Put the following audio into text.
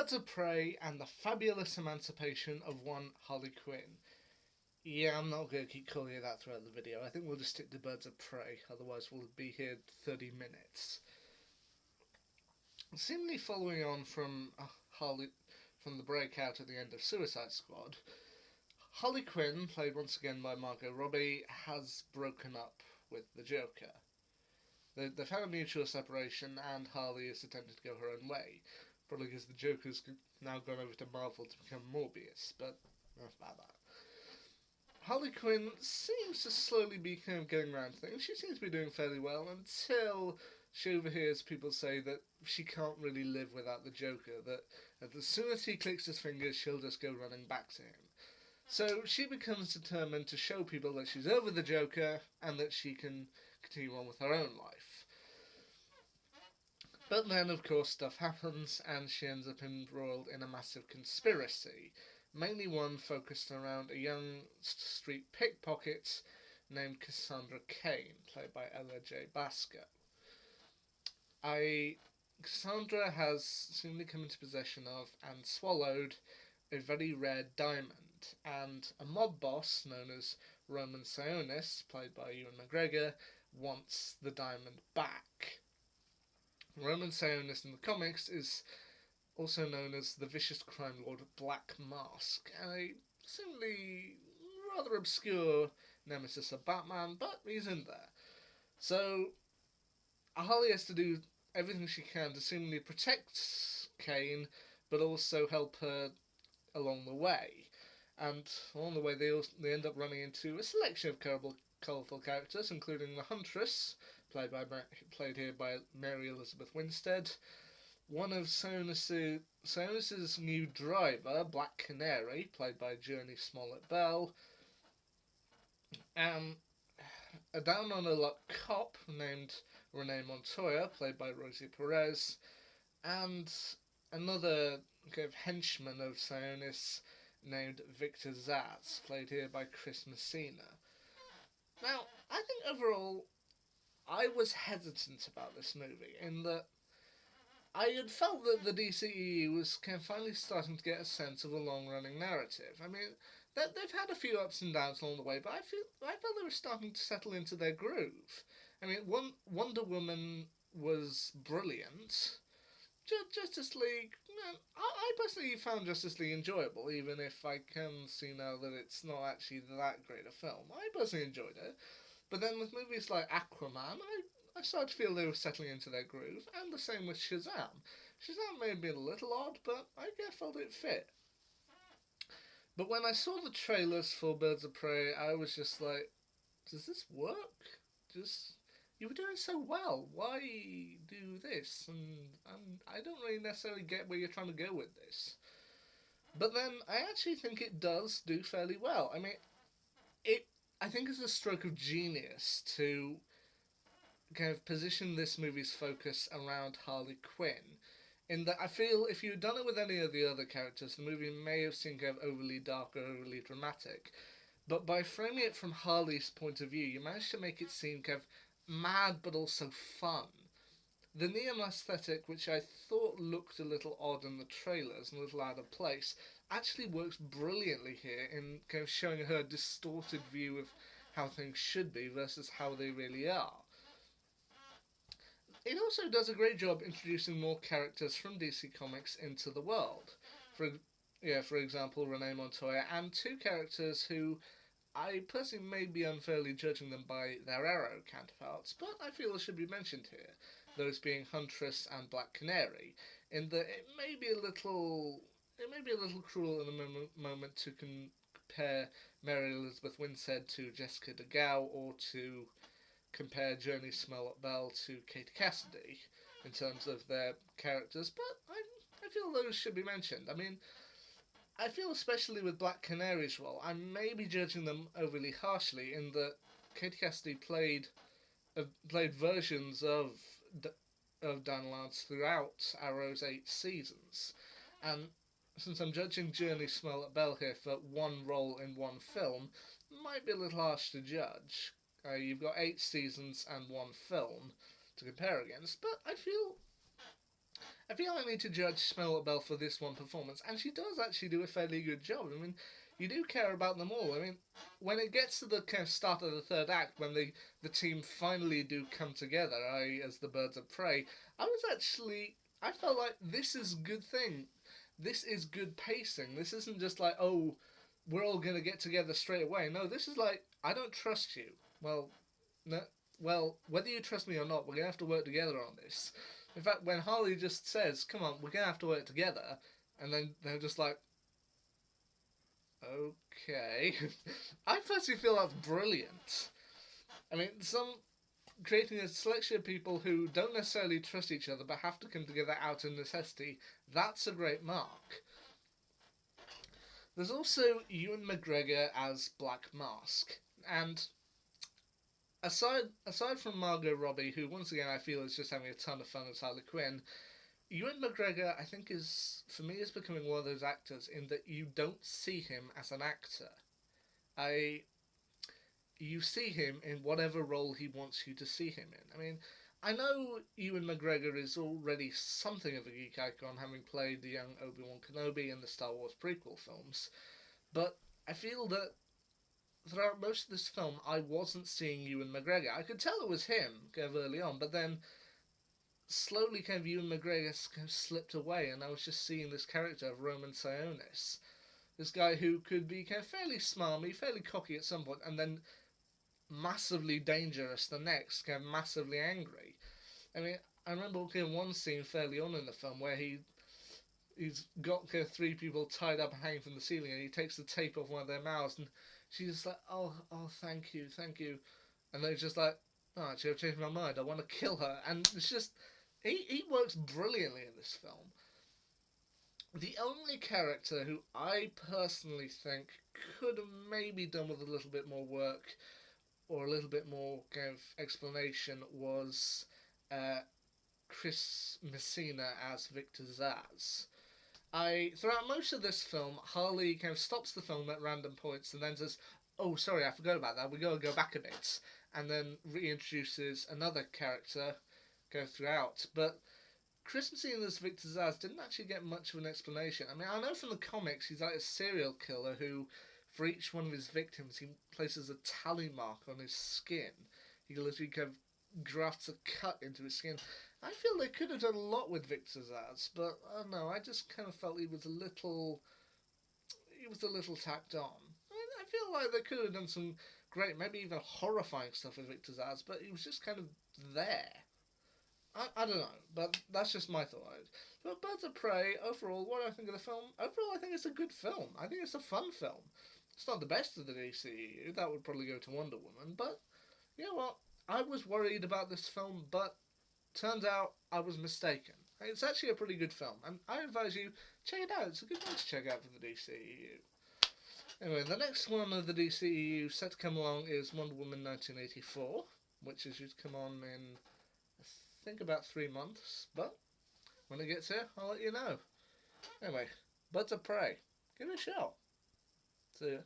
Birds of Prey and the Fabulous Emancipation of One Harley Quinn. Yeah, I'm not going to keep calling it that throughout the video. I think we'll just stick to Birds of Prey, otherwise we'll be here 30 minutes. Seemingly following on from from the breakout at the end of Suicide Squad, Harley Quinn, played once again by Margot Robbie, has broken up with the Joker. They've had a mutual separation, and Harley is attempting to go her own way. Probably because the Joker's now gone over to Marvel to become Morbius, but enough about that. Harley Quinn seems to slowly be kind of getting around things. She seems to be doing fairly well until she overhears people say that she can't really live without the Joker, that as soon as he clicks his fingers, she'll just go running back to him. So she becomes determined to show people that she's over the Joker and that she can continue on with her own life. But then, of course, stuff happens and she ends up embroiled in a massive conspiracy, mainly one focused around a young street pickpocket named Cassandra Cain, played by Ella J. Basco. Cassandra has seemingly come into possession of and swallowed a very rare diamond, and a mob boss known as Roman Sionis, played by Ewan McGregor, wants the diamond back. Roman Sionis in the comics is also known as the vicious crime lord Black Mask, a seemingly rather obscure nemesis of Batman, but he's in there. So Harley has to do everything she can to seemingly protect Cain, but also help her along the way. And along the way they end up running into a selection of colourful characters, including the Huntress, played here by Mary Elizabeth Winstead, one of Sionis's new driver, Black Canary, played by Journey Smollett-Bell, and a down-on-the-luck cop named Renee Montoya, played by Rosie Perez, and another kind of henchman of Sionis named Victor Zsasz, played here by Chris Messina. Now, I think overall, I was hesitant about this movie, in that I had felt that the DCEU was kind of finally starting to get a sense of a long-running narrative. I mean, they've had a few ups and downs along the way, but I felt they were starting to settle into their groove. I mean, Wonder Woman was brilliant. Justice League, I personally found Justice League enjoyable, even if I can see now that it's not actually that great a film. I personally enjoyed it. But then with movies like Aquaman, I started to feel they were settling into their groove, and the same with Shazam. Shazam may have been a little odd, but I felt it fit. But when I saw the trailers for Birds of Prey, I was just like, does this work? You were doing so well. Why do this? And I don't really necessarily get where you're trying to go with this. But then I actually think it does do fairly well. I mean, I think it's a stroke of genius to kind of position this movie's focus around Harley Quinn. In that I feel if you'd done it with any of the other characters, the movie may have seemed kind of overly dark or overly dramatic. But by framing it from Harley's point of view, you managed to make it seem kind of mad but also fun. The neon aesthetic, which I thought looked a little odd in the trailers and a little out of place, actually works brilliantly here in kind of showing her distorted view of how things should be versus how they really are. It also does a great job introducing more characters from DC Comics into the world. For example, Renee Montoya, and two characters who I personally may be unfairly judging them by their Arrow counterparts, but I feel they should be mentioned here, those being Huntress and Black Canary, in that it may be a little cruel in a moment to compare Mary Elizabeth Winstead to Jessica DeGao, or to compare Journey Smollett-Bell to Kate Cassidy in terms of their characters, but I feel those should be mentioned. I mean, I feel especially with Black Canary's role, I may be judging them overly harshly in that Kate Cassidy played versions of Dan Lance throughout Arrow's 8 seasons, and since I'm judging Journey Smollett-Bell here for one role in one film, might be a little harsh to judge. You've got 8 seasons and one film to compare against, but I feel I feel I need to judge Smollett Bell for this one performance, and she does actually do a fairly good job. I mean, you do care about them all. I mean, when it gets to the kind of start of the third act, when the team finally do come together, I as the birds of prey, I was actually I felt like this is good thing. This is good pacing. This isn't just like, oh, we're all gonna get together straight away. No, this is like, I don't trust you. Well, no, well, whether you trust me or not, we're gonna have to work together on this. In fact, when Harley just says, "Come on, we're gonna have to work together," and then they're just like, "Okay," I personally feel that's brilliant. I mean, some creating a selection of people who don't necessarily trust each other but have to come together out of necessity. That's a great mark. There's also Ewan McGregor as Black Mask, and aside from Margot Robbie, who once again I feel is just having a ton of fun as Harley Quinn, Ewan McGregor I think is for me is becoming one of those actors in that you don't see him as an actor. I You see him in whatever role he wants you to see him in. I mean, I know Ewan McGregor is already something of a geek icon, having played the young Obi-Wan Kenobi in the Star Wars prequel films, but I feel that throughout most of this film, I wasn't seeing Ewan McGregor. I could tell it was him kind of early on, but then slowly kind of Ewan McGregor kind of slipped away, and I was just seeing this character of Roman Sionis. This guy who could be kind of fairly smarmy, fairly cocky at some point, and then massively dangerous the next, kind of massively angry. I mean, I remember looking at one scene fairly on in the film where he's got kind of three people tied up and hanging from the ceiling, and he takes the tape off one of their mouths, and she's just like, oh, thank you, thank you, and they're just like, oh, actually, I've changed my mind, I want to kill her, and it's just, he works brilliantly in this film. The only character who I personally think could have maybe done with a little bit more work or a little bit more kind of explanation was uh, Chris Messina as Victor Zaz. Throughout most of this film, Harley kind of stops the film at random points and then says, "Oh, sorry, I forgot about that. We gotta go back a bit," and then reintroduces another character go throughout. But Chris Messina's Victor Zaz didn't actually get much of an explanation. I mean, I know from the comics he's like a serial killer who, for each one of his victims, he places a tally mark on his skin. He literally kind of grafts a cut into his skin. I feel they could have done a lot with Victor Zaz, but I don't know. I just kind of felt he was a little tacked on. I feel like they could have done some great, maybe even horrifying stuff with Victor Zaz, but he was just kind of there. I don't know, but that's just my thought. But Birds of Prey, overall, what do I think of the film? Overall, I think it's a good film. I think it's a fun film. It's not the best of the DCEU. That would probably go to Wonder Woman. But, you know what? I was worried about this film, but turns out I was mistaken. It's actually a pretty good film, and I advise you, check it out. It's a good one to check out for the DCEU. Anyway, the next one of the DCEU set to come along is Wonder Woman 1984, which is due to come on in think about 3 months, but when it gets here, I'll let you know. Anyway, Birds of Prey. Give it a shot. See ya.